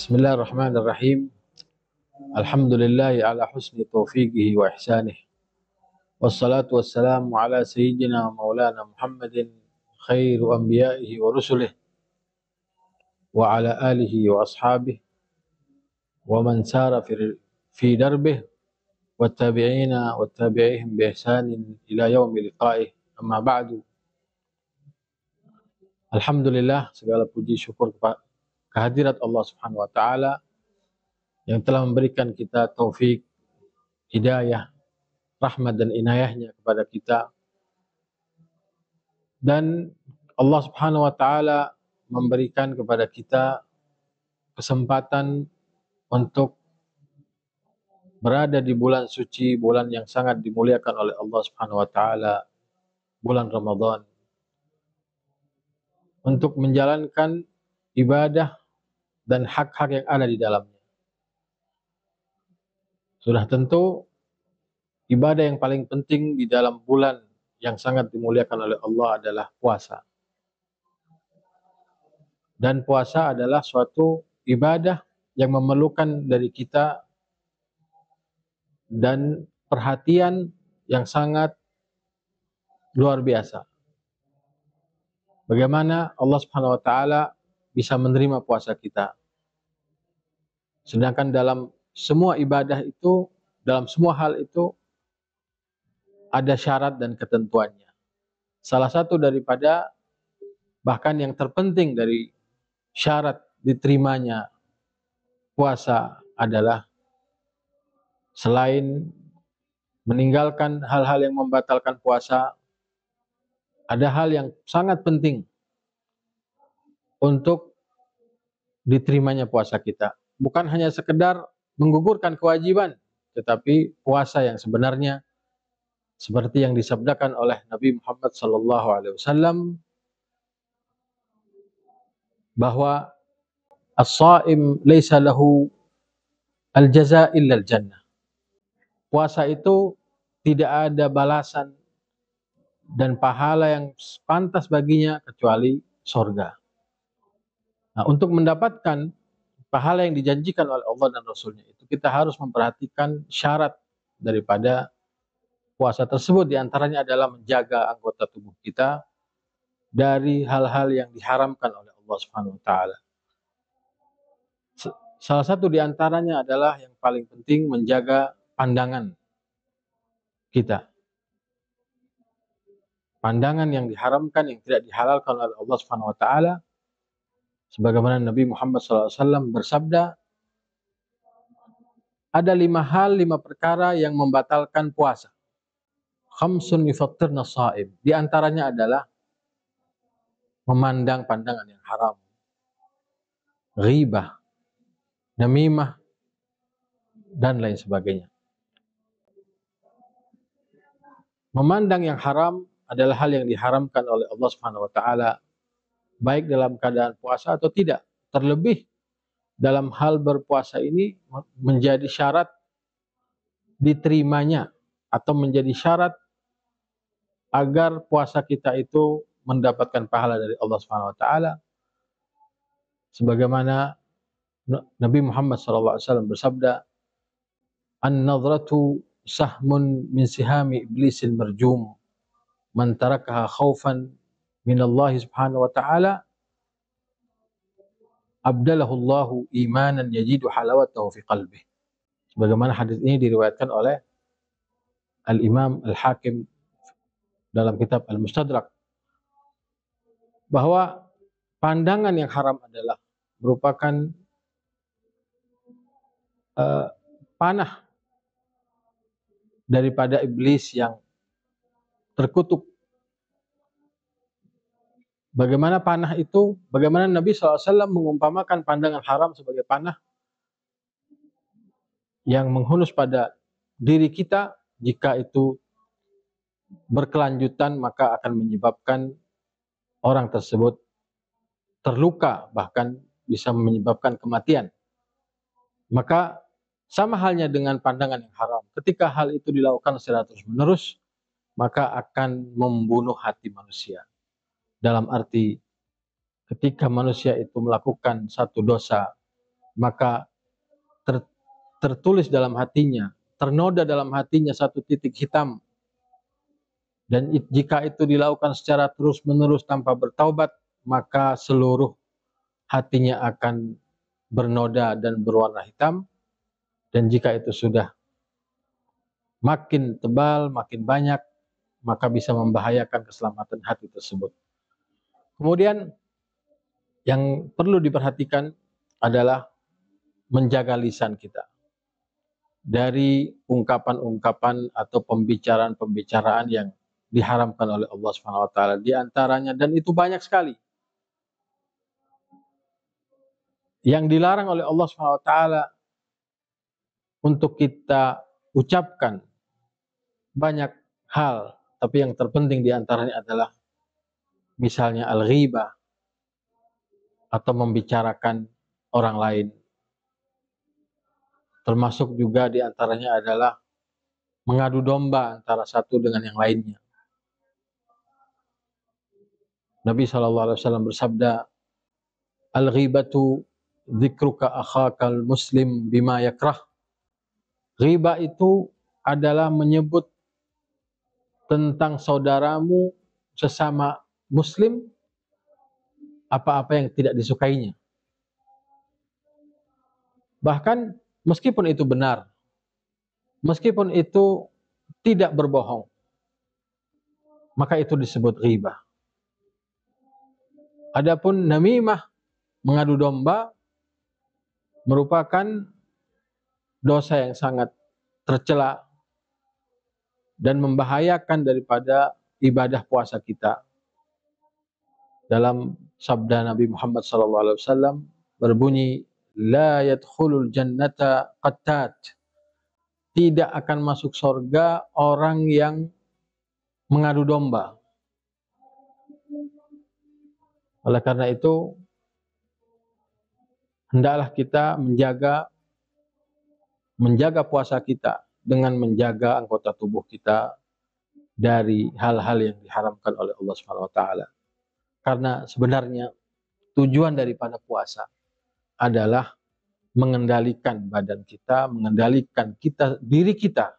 Bismillahirrahmanirrahim. Alhamdulillahi ala husni taufiqihi wa ihsanih. Wassalatu wassalamu ala sayyidina maulana Muhammadin khairu anbiya'ihi wa rusulih wa ala alihi wa ashabih wa man sara fi darbih wa tabi'ina wa tabi'ihim bi ihsanin ila yaumi liqa'ih. Amma ba'du. Alhamdulillah, segala puji syukur kehadirat Allah Subhanahu wa taala yang telah memberikan kita taufik, hidayah, rahmat dan inayahnya kepada kita. Dan Allah Subhanahu wa taala memberikan kepada kita kesempatan untuk berada di bulan suci, bulan yang sangat dimuliakan oleh Allah Subhanahu wa taala, bulan Ramadan, untuk menjalankan ibadah dan hak-hak yang ada di dalamnya. Sudah tentu ibadah yang paling penting di dalam bulan yang sangat dimuliakan oleh Allah adalah puasa. Dan puasa adalah suatu ibadah yang memerlukan dari kita dan perhatian yang sangat luar biasa. Bagaimana Allah Subhanahu wa taala bisa menerima puasa kita. Sedangkan dalam semua ibadah itu, dalam semua hal itu ada syarat dan ketentuannya. Salah satu daripada, bahkan yang terpenting dari syarat diterimanya puasa adalah selain meninggalkan hal-hal yang membatalkan puasa, ada hal yang sangat penting untuk diterimanya puasa kita. Bukan hanya sekedar menggugurkan kewajiban, tetapi puasa yang sebenarnya seperti yang disabdakan oleh Nabi Muhammad SAW, bahwa as-shaim laisa lahu al-jaza illa al-jannah. Puasa itu tidak ada balasan dan pahala yang pantas baginya kecuali surga. Nah, untuk mendapatkan pahala yang dijanjikan oleh Allah dan Rasulnya itu, kita harus memperhatikan syarat daripada puasa tersebut. Di antaranya adalah menjaga anggota tubuh kita dari hal-hal yang diharamkan oleh Allah Subhanahu wa taala. Salah satu di antaranya adalah yang paling penting, menjaga pandangan kita. Pandangan yang diharamkan, yang tidak dihalalkan oleh Allah Subhanahu wa taala. Sebagaimana Nabi Muhammad SAW bersabda, ada 5 hal, 5 perkara yang membatalkan puasa. Khamsun yufattirna shaim. Di antaranya adalah memandang pandangan yang haram, ghibah, namimah, dan lain sebagainya. Memandang yang haram adalah hal yang diharamkan oleh Allah Subhanahu wa taala, baik dalam keadaan puasa atau tidak. Terlebih dalam hal berpuasa ini menjadi syarat diterimanya atau menjadi syarat agar puasa kita itu mendapatkan pahala dari Allah Subhanahu wa taala. Sebagaimana Nabi Muhammad SAW bersabda, "An-nadhratu sahmun min sihami iblisil marjum. Man tarakaha khaufan min Allah Subhanahu wa taala, abdalahu Allahu imanan yajidu halawatahu fi qalbih." Sebagaimana hadis ini diriwayatkan oleh Al-Imam Al-Hakim dalam kitab Al-Mustadrak, bahwa pandangan yang haram adalah merupakan panah daripada iblis yang terkutuk. Bagaimana panah itu? Bagaimana Nabi SAW mengumpamakan pandangan haram sebagai panah yang menghunus pada diri kita. Jika itu berkelanjutan, maka akan menyebabkan orang tersebut terluka, bahkan bisa menyebabkan kematian. Maka sama halnya dengan pandangan yang haram. Ketika hal itu dilakukan secara terus-menerus, maka akan membunuh hati manusia. Dalam arti, ketika manusia itu melakukan satu dosa maka tertulis dalam hatinya, ternoda dalam hatinya satu titik hitam. Dan jika itu dilakukan secara terus-menerus tanpa bertaubat, maka seluruh hatinya akan bernoda dan berwarna hitam. Dan jika itu sudah makin tebal, makin banyak, maka bisa membahayakan keselamatan hati tersebut. Kemudian yang perlu diperhatikan adalah menjaga lisan kita dari ungkapan-ungkapan atau pembicaraan-pembicaraan yang diharamkan oleh Allah Subhanahu wa taala, di antaranya, dan itu banyak sekali yang dilarang oleh Allah Subhanahu wa taala untuk kita ucapkan. Banyak hal, tapi yang terpenting di antaranya adalah misalnya al-ghibah, atau membicarakan orang lain. Termasuk juga di antaranya adalah mengadu domba antara satu dengan yang lainnya. Nabi SAW bersabda, al-ghibatu dzikruka akhakal muslim bima yakrah. Ghibah itu adalah menyebut tentang saudaramu sesama muslim apa-apa yang tidak disukainya. Bahkan meskipun itu benar, meskipun itu tidak berbohong, maka itu disebut ghibah. Adapun namimah, mengadu domba, merupakan dosa yang sangat tercela dan membahayakan daripada ibadah puasa kita. Dalam sabda Nabi Muhammad SAW berbunyi, la yadkhulul jannata qattat. Tidak akan masuk surga orang yang mengadu domba. Oleh karena itu, hendaklah kita menjaga puasa kita dengan menjaga anggota tubuh kita dari hal-hal yang diharamkan oleh Allah Subhanahu wa taala. Karena sebenarnya tujuan daripada puasa adalah mengendalikan badan kita, mengendalikan diri kita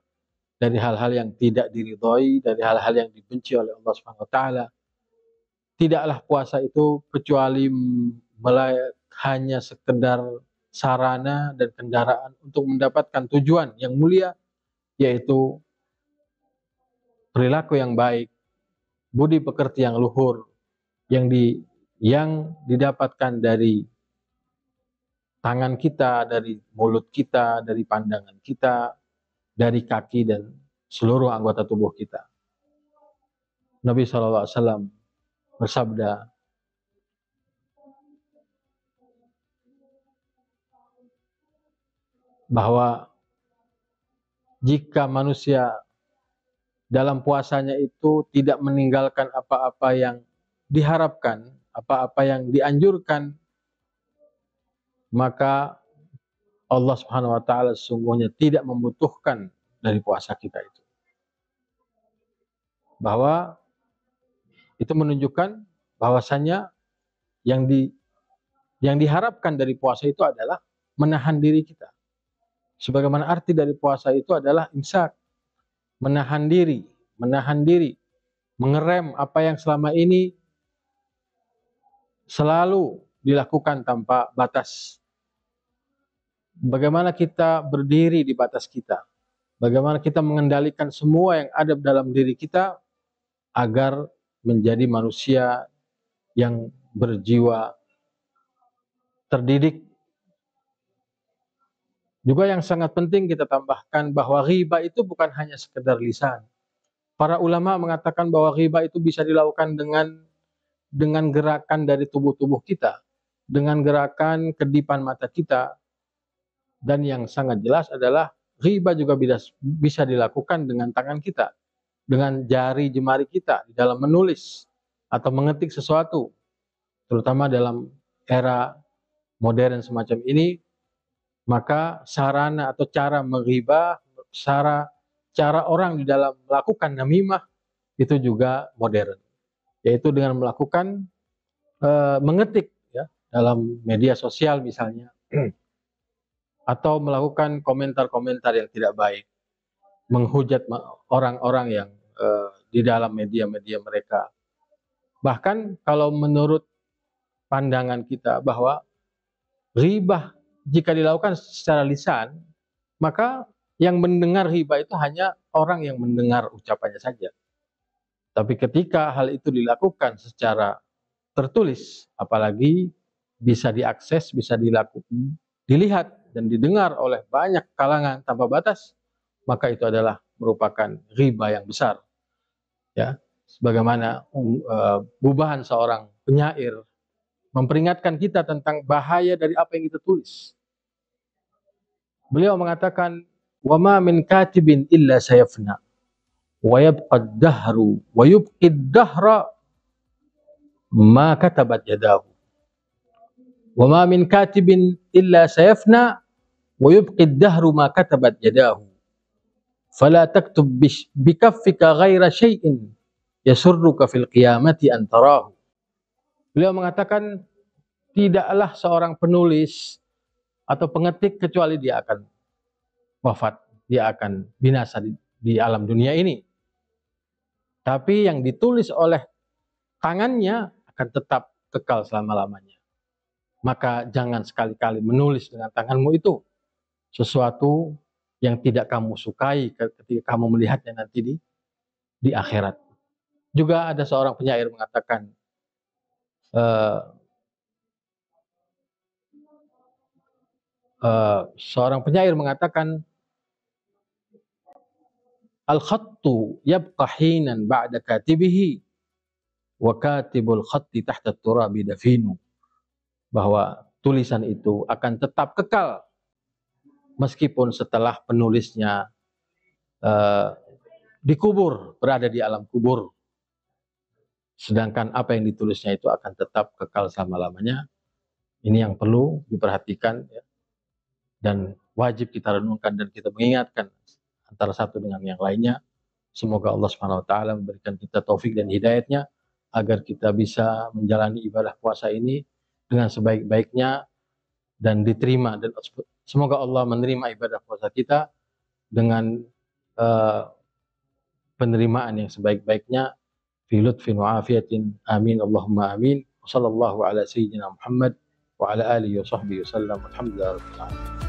dari hal-hal yang tidak diridhoi, dari hal-hal yang dibenci oleh Allah Subhanahu wa taala. Tidaklah puasa itu kecuali hanya sekedar sarana dan kendaraan untuk mendapatkan tujuan yang mulia, yaitu perilaku yang baik, budi pekerti yang luhur, yang didapatkan dari tangan kita, dari mulut kita, dari pandangan kita, dari kaki dan seluruh anggota tubuh kita. Nabi SAW bersabda, bahwa jika manusia dalam puasanya itu tidak meninggalkan apa-apa yang diharapkan, apa-apa yang dianjurkan, maka Allah Subhanahu wa taala sesungguhnya tidak membutuhkan dari puasa kita itu. Bahwa itu menunjukkan bahwasannya yang diharapkan dari puasa itu adalah menahan diri kita. Sebagaimana arti dari puasa itu adalah imsak, menahan diri, mengerem apa yang selama ini selalu dilakukan tanpa batas. Bagaimana kita berdiri di batas kita, bagaimana kita mengendalikan semua yang ada dalam diri kita agar menjadi manusia yang berjiwa terdidik. Juga yang sangat penting kita tambahkan bahwa ghibah itu bukan hanya sekedar lisan. Para ulama mengatakan bahwa ghibah itu bisa dilakukan dengan gerakan dari tubuh-tubuh kita, dengan gerakan kedipan mata kita. Dan yang sangat jelas adalah ghibah juga bisa dilakukan dengan tangan kita, dengan jari jemari kita di dalam menulis atau mengetik sesuatu. Terutama dalam era modern semacam ini, maka sarana atau cara menghibah, cara orang di dalam melakukan namimah itu juga modern, yaitu dengan melakukan mengetik ya dalam media sosial misalnya, atau melakukan komentar-komentar yang tidak baik, menghujat orang-orang yang di dalam media-media mereka. Bahkan kalau menurut pandangan kita bahwa ghibah jika dilakukan secara lisan, maka yang mendengar ghibah itu hanya orang yang mendengar ucapannya saja. Tapi ketika hal itu dilakukan secara tertulis, apalagi bisa diakses, bisa dilakukan, dilihat dan didengar oleh banyak kalangan tanpa batas, maka itu adalah merupakan ghibah yang besar. Ya, sebagaimana gubahan seorang penyair memperingatkan kita tentang bahaya dari apa yang kita tulis. Beliau mengatakan, "Wa ma min katibin illa sayafna, wa yabqa ad-dahru wa yubqi ad-dahra ma katabat yadahu. Wa ma min katibin illa sayafna wa yubqi ad-dahru ma katabat yadahu. Fala taktub bikaffika ghaira syai'in yasurruka fil qiyamati an tarahu." Beliau mengatakan, tidaklah seorang penulis atau pengetik kecuali dia akan wafat, dia akan binasa di alam dunia ini. Tapi yang ditulis oleh tangannya akan tetap kekal selama-lamanya. Maka jangan sekali-kali menulis dengan tanganmu itu sesuatu yang tidak kamu sukai ketika kamu melihatnya nanti di akhirat. Juga ada seorang penyair mengatakan, al-khattu yabqa hinan ba'da katibihi wa katibul khatti tahta turabi dafinu. Bahwa tulisan itu akan tetap kekal meskipun setelah penulisnya dikubur, berada di alam kubur. Sedangkan apa yang ditulisnya itu akan tetap kekal selama-lamanya. Ini yang perlu diperhatikan, ya, dan wajib kita renungkan dan kita mengingatkan antara satu dengan yang lainnya. Semoga Allah SWT memberikan kita taufik dan hidayatnya agar kita bisa menjalani ibadah puasa ini dengan sebaik-baiknya dan diterima, dan semoga Allah menerima ibadah puasa kita dengan penerimaan yang sebaik-baiknya, fi lutfin wa afiyatin, amin Allahumma amin. Sallallahu ala sayyidina Muhammad wa ala alihi wa sahbihi wasallam. Alhamdulillah rabbil alamin.